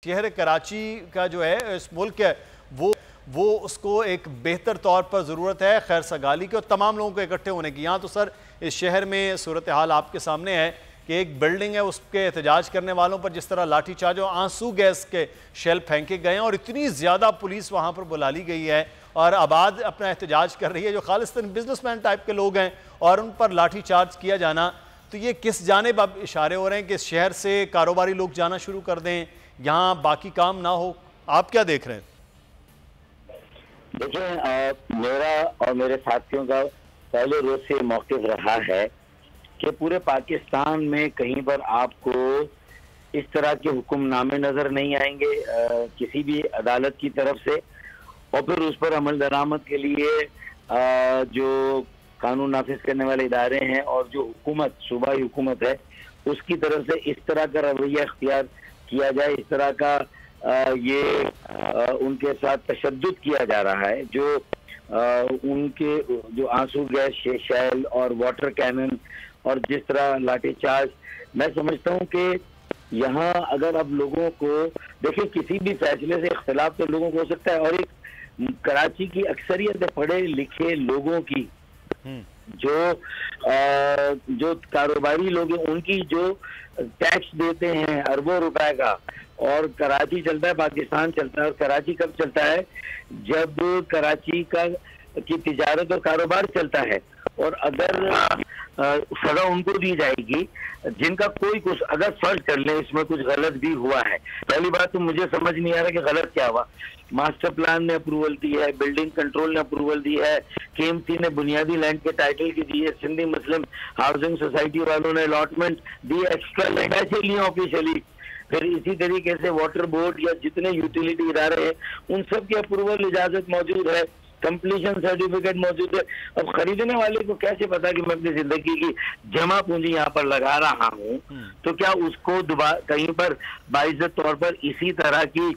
शहर कराची का जो है इस मुल्क है वो उसको एक बेहतर तौर पर ज़रूरत है खैर सगाली के और तमाम लोगों को इकट्ठे होने की। यहाँ तो सर इस शहर में सूरत हाल आपके सामने है कि एक बिल्डिंग है उसके एहतजाज करने वालों पर जिस तरह लाठीचार्ज और आंसू गैस के शेल फेंके गए हैं और इतनी ज़्यादा पुलिस वहाँ पर बुला ली गई है और आबाद अपना एहतजाज कर रही है जो खालिस्तान बिजनेसमैन टाइप के लोग हैं और उन पर लाठीचार्ज किया जाना, तो ये किस जानिब अब इशारे हो रहे हैं कि इस शहर से कारोबारी लोग जाना शुरू कर दें, यहाँ बाकी काम ना हो? आप क्या देख रहे हैं? देखिए, मेरा और मेरे साथियों का पहले रोज से मौक़िफ़ रहा है कि पूरे पाकिस्तान में कहीं पर आपको इस तरह के हुक्मनामे नजर नहीं आएंगे किसी भी अदालत की तरफ से, और फिर उस पर अमल दरामद के लिए जो कानून नाफिज करने वाले इदारे हैं और जो हुकूमत सूबाई हुकूमत है उसकी तरफ से इस तरह का रवैया इख्तियार किया जाए, इस तरह का उनके साथ तशद्दुद किया जा रहा है। जो उनके जो आंसू गैस शेल और वाटर कैनन और जिस तरह लाठीचार्ज, मैं समझता हूँ कि यहाँ अगर अब लोगों को देखिए किसी भी फैसले से इख्तिलाफ तो लोगों को हो सकता है, और एक कराची की अक्सरियत पढ़े लिखे लोगों की जो कारोबारी लोग हैं उनकी जो टैक्स देते हैं अरबों रुपए का, और कराची चलता है, पाकिस्तान चलता है, और कराची कब चलता है जब कराची की तिजारत और कारोबार चलता है। और अगर सजा उनको दी जाएगी जिनका कोई कुछ, अगर फर्ज कर ले इसमें कुछ गलत भी हुआ है, पहली बात तो मुझे समझ नहीं आ रहा कि गलत क्या हुआ। मास्टर प्लान ने अप्रूवल दी है, बिल्डिंग कंट्रोल ने अप्रूवल दी है, KMC ने बुनियादी लैंड के टाइटल की दी है, सिंधी मुस्लिम हाउसिंग सोसाइटी वालों ने अलॉटमेंट दी, एक्स्ट्रा लैंड ऐसे लिए ऑफिशियली, फिर इसी तरीके से वाटर बोर्ड या जितने यूटिलिटी इदारे हैं उन सब की अप्रूवल इजाजत मौजूद है, कंप्लीशन सर्टिफिकेट मौजूद है। अब खरीदने वाले को कैसे पता कि मैं अपनी जिंदगी की जमा पूंजी यहाँ पर लगा रहा हूँ, तो क्या उसको दोबारा कहीं पर बाइज्जत तौर पर इसी तरह की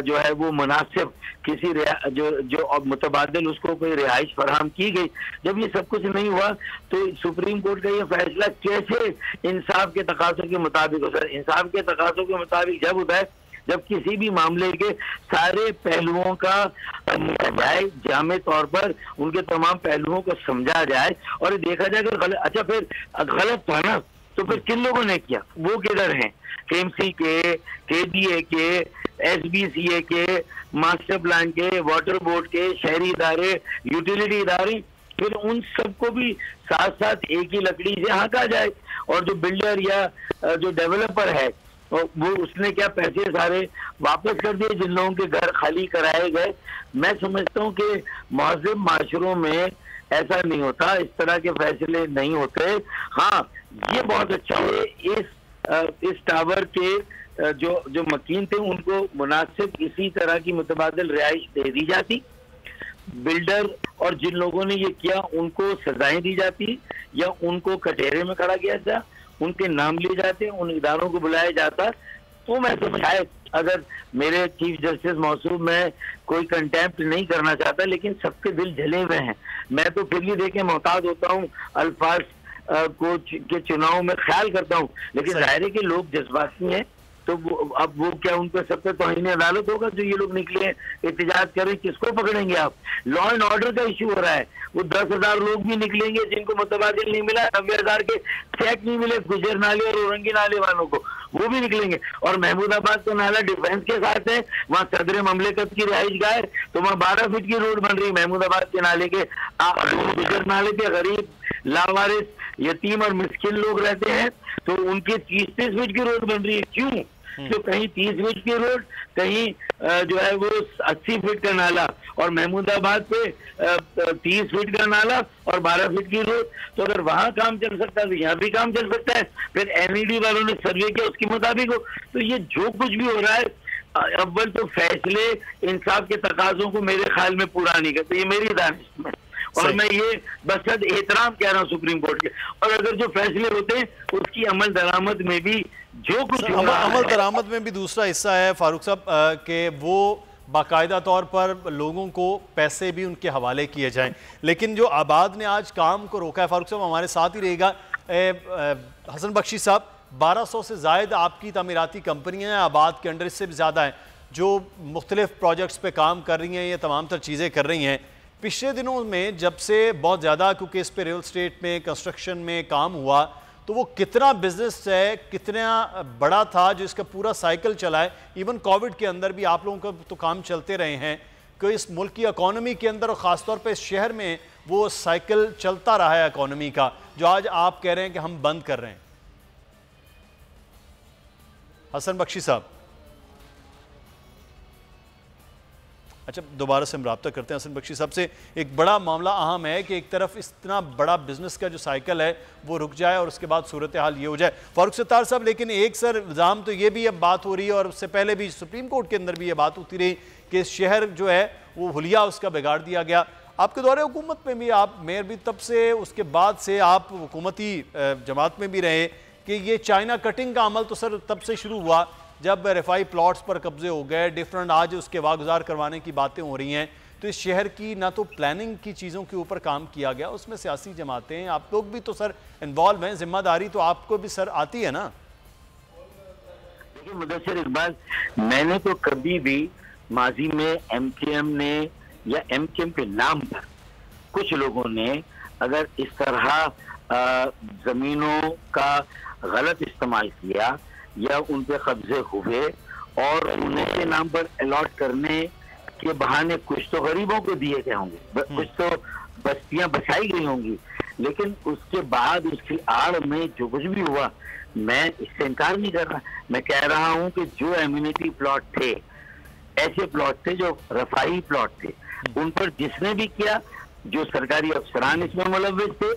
जो है वो मुनासिब किसी जो मुतबादिल उसको कोई रिहाइश फराहम की गई। जब ये सब कुछ नहीं हुआ तो सुप्रीम कोर्ट का ये फैसला कैसे इंसाफ के तकाज़ों के मुताबिक हो? सर, इंसाफ के तकाज़ों के मुताबिक जब होता है जब किसी भी मामले के सारे पहलुओं का जाए, जामे तौर पर उनके तमाम पहलुओं को समझा जाए और देखा जाए कि गलत, अच्छा फिर गलत था ना तो फिर किन लोगों ने किया, वो किधर हैं? KMC के, KDA के, SBCA के, मास्टर प्लान के, वाटर बोर्ड के, शहरी इदारे, यूटिलिटी इदारे, फिर उन सबको भी साथ साथ एक ही लकड़ी से हाँका जाए। और जो बिल्डर या जो डेवलपर है वो उसने क्या पैसे सारे वापस कर दिए जिन लोगों के घर खाली कराए गए। मैं समझता हूँ कि मुहज़्ज़ब माशरों में ऐसा नहीं होता, इस तरह के फैसले नहीं होते। हाँ, ये बहुत अच्छा है इस टावर के जो मकीन थे उनको मुनासिब इसी तरह की मुतबादिल रिहाइश दे दी जाती, बिल्डर और जिन लोगों ने ये किया उनको सजाएं दी जाती या उनको कटहरे में खड़ा किया जाता, उनके नाम लिए जाते, उन इदारों को बुलाया जाता। तो मैं समझाए अगर मेरे चीफ जस्टिस मौसूफ में कोई कंटेम्प्ट नहीं करना चाहता, लेकिन सबके दिल जले हुए हैं। मैं तो फिर भी देखे मोहताज होता हूँ, अल्फाज को के चुनाव में ख्याल करता हूँ, लेकिन जाहिर है कि लोग जज्बाती हैं तो अब वो क्या उन पर सब पे तौहीन अदालत होगा जो ये लोग निकले एहतजाज करें, किसको पकड़ेंगे आप? लॉ एंड ऑर्डर का इशू हो रहा है। वो 10,000 लोग भी निकलेंगे जिनको मुतबादिल नहीं मिला, 90,000 के चेक नहीं मिले गुजर नाले और औरंगी नाले वालों को, वो भी निकलेंगे। और महमूदाबाद का नाला डिफेंस के साथ है, वहाँ सदर ममलिकत की रिहाइश गाह है, तो वहाँ 12 फीट की रोड बन रही है महमूदाबाद के नाले के गुजर नाले पे गरीब लावारिस यतीम और मिस्किन लोग रहते हैं, तो उनके 30-30 फीट की रोड बन रही है। क्यों? तो कहीं 30 फीट की रोड, कहीं जो है वो 80 फीट का नाला, और महमूदाबाद पे 30 फीट का नाला और 12 फीट की रोड। तो अगर वहां काम चल सकता है तो यहाँ भी काम चल सकता है। फिर NED वालों ने सर्वे किया उसके मुताबिक हो। तो ये जो कुछ भी हो रहा है, अव्वल तो फैसले इंसाफ के तकाजों को मेरे ख्याल में पूरा नहीं करते, ये मेरी दानिश में, और मैं ये बस एहतराम कह रहा हूँ सुप्रीम कोर्ट के। और अगर जो फैसले होते हैं उसकी अमल दरामद में भी जो कुछ अमल दरामद में भी दूसरा हिस्सा है फारूक साहब कि वो बाकायदा तौर पर लोगों को पैसे भी उनके हवाले किए जाएं। लेकिन जो आबाद ने आज काम को रोका है, फारूक साहब हमारे साथ ही रहेगा, हसन बख्शी साहब, 1200 से ज़ायद आपकी तामीराती कंपनियाँ हैं, आबाद के अंडर इससे भी ज़्यादा हैं, जो मुख्तलिफ प्रोजेक्ट्स पे काम कर रही हैं, ये तमाम तर चीज़ें कर रही हैं। पिछले दिनों में जब से बहुत ज़्यादा क्योंकि इस पे रियल स्टेट में, कंस्ट्रक्शन में काम हुआ, तो वो कितना बिजनेस है, कितना बड़ा था जो इसका पूरा साइकिल चला है। इवन कोविड के अंदर भी आप लोगों का तो काम चलते रहे हैं कि इस मुल्क की इकॉनमी के अंदर और ख़ासतौर पे इस शहर में वो साइकिल चलता रहा है इकॉनमी का, जो आज आप कह रहे हैं कि हम बंद कर रहे हैं। हसन बख्शी साहब, अच्छा दोबारा से हम रब्ता करते हैं हसन बख्शी साहब से। एक बड़ा मामला अहम है कि एक तरफ इतना बड़ा बिजनेस का जो साइकिल है वो रुक जाए और उसके बाद सूरत हाल ये हो जाए। फारूक सत्तार साहब, लेकिन एक सर इल्ज़ाम तो ये भी अब बात हो रही है और उससे पहले भी सुप्रीम कोर्ट के अंदर भी ये बात होती रही कि शहर जो है वो हुलिया उसका बिगाड़ दिया गया। आपके दौरे हुकूमत में भी आप मेयर भी तब से, उसके बाद से आप हुकूमती जमात में भी रहे कि ये चाइना कटिंग का अमल तो सर तब से शुरू हुआ जब रिफाई प्लॉट्स पर कब्जे हो गए, डिफरेंट आज उसके वागुजार करवाने की बातें हो रही हैं। तो इस शहर की ना तो प्लानिंग की चीज़ों के ऊपर काम किया गया, उसमें सियासी जमातें हैं, आप लोग भी तो सर इन्वॉल्व हैं, जिम्मेदारी तो आपको भी सर आती है ना। देखिए मुदस्सिर इकबाल, मैंने तो कभी भी माजी में एमकेएम ने या एमकेएम के नाम पर कुछ लोगों ने अगर इस तरह जमीनों का गलत इस्तेमाल किया या उन पे कब्जे हुए और उनके नाम पर अलॉट करने के बहाने कुछ तो गरीबों को दिए गए होंगे, कुछ तो बस्तियां बसाई गई होंगी, लेकिन उसके बाद उसकी आड़ में जो कुछ भी हुआ, मैं इससे इनकार नहीं कर रहा। मैं कह रहा हूं कि जो एम्यूनिटी प्लॉट थे, ऐसे प्लॉट थे जो रफाई प्लॉट थे, उन पर जिसने भी किया, जो सरकारी अफसरान इसमें मुलव्विस थे,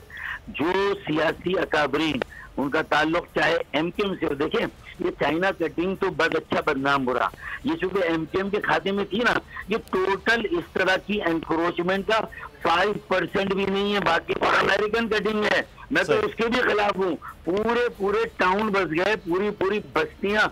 जो सियासी अकाबरीन, उनका ताल्लुक चाहे एमकेएम से हो। देखें ये चाइना कटिंग तो बद अच्छा बदनाम बुरा, ये चूंकि एमकेएम के खाते में थी ना, ये टोटल इस तरह की एनक्रोचमेंट का 5% भी नहीं है, बाकी तो अमेरिकन कटिंग है। मैं तो उसके भी खिलाफ हूँ। पूरे टाउन बस गए, पूरी बस्तियां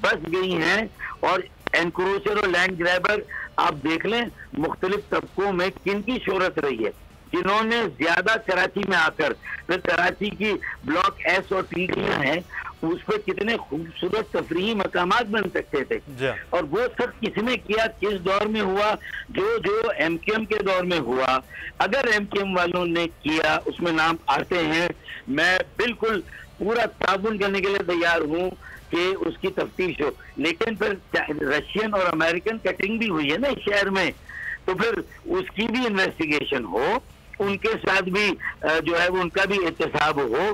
बस गई हैं और एनक्रोचर और लैंड ग्रैबर आप देख लें मुख्तलिफ तबकों में किन की शोहरत रही है, जिन्होंने ज्यादा कराची में आकर, फिर कराची की ब्लॉक एस और टीडियां हैं, उस पर कितने खूबसूरत तफरीही मकामात बन सकते थे। और वो सब किसने किया, किस दौर में हुआ, जो एमकेएम के दौर में हुआ। अगर एमकेएम वालों ने किया, उसमें नाम आते हैं, मैं बिल्कुल पूरा ताबुन करने के लिए तैयार हूँ कि उसकी तफ्तीश हो। लेकिन फिर रशियन और अमेरिकन कटिंग भी हुई है ना इस शहर में, तो फिर उसकी भी इन्वेस्टिगेशन हो, उनके साथ भी जो है वो उनका भी एहतसाब हो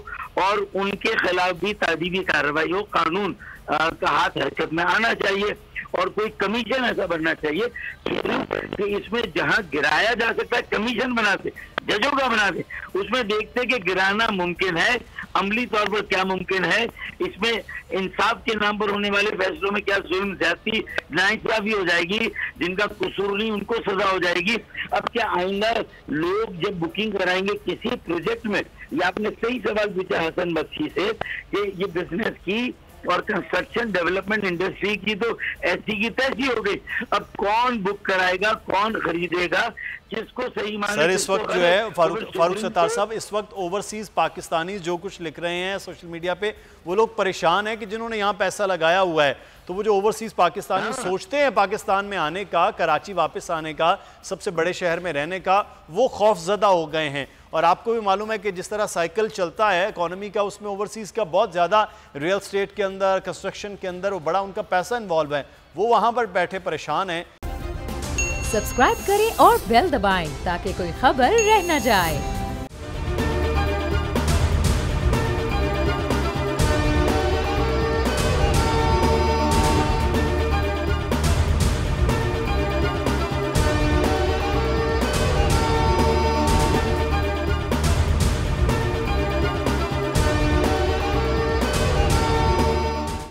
और उनके खिलाफ भी तादीबी कार्रवाई हो, कानून का हाथ हरकत में आना चाहिए और कोई कमीशन ऐसा बनना चाहिए कि इसमें जहां गिराया जा सकता है कमीशन बनाते, जजों का बनाते, उसमें देखते कि गिराना मुमकिन है, अमली तौर पर क्या मुमकिन है, इसमें इंसाफ के नाम पर होने वाले फैसलों में क्या जुल्म ज्यादती नाइंसाफी हो जाएगी, जिनका कसूर नहीं उनको सजा हो जाएगी। अब क्या आइंदा लोग जब बुकिंग कराएंगे किसी प्रोजेक्ट में, ये आपने सही सवाल पूछा हसन बख्शी से कि ये बिजनेस की और कंस्ट्रक्शन डेवलपमेंट इंडस्ट्री की तो ऐसी की तैसी हो गई, अब कौन बुक कराएगा, कौन खरीदेगा, किसको सही माने। सर इस वक्त जो है फारूक सत्तार साहब, इस वक्त ओवरसीज पाकिस्तानी जो कुछ लिख रहे हैं सोशल मीडिया पे, वो लोग परेशान हैं कि जिन्होंने यहाँ पैसा लगाया हुआ है, तो वो जो ओवरसीज पाकिस्तानी सोचते हैं पाकिस्तान में आने का, कराची वापस आने का, सबसे बड़े शहर में रहने का, वो खौफजदा हो गए हैं। और आपको भी मालूम है कि जिस तरह साइकिल चलता है इकोनॉमी का, उसमें ओवरसीज का बहुत ज़्यादा रियल स्टेट के अंदर, कंस्ट्रक्शन के अंदर वो बड़ा उनका पैसा इन्वॉल्व है, वो वहाँ पर बैठे परेशान हैं। सब्सक्राइब करें और बेल दबाएं ताकि कोई खबर रह न जाए।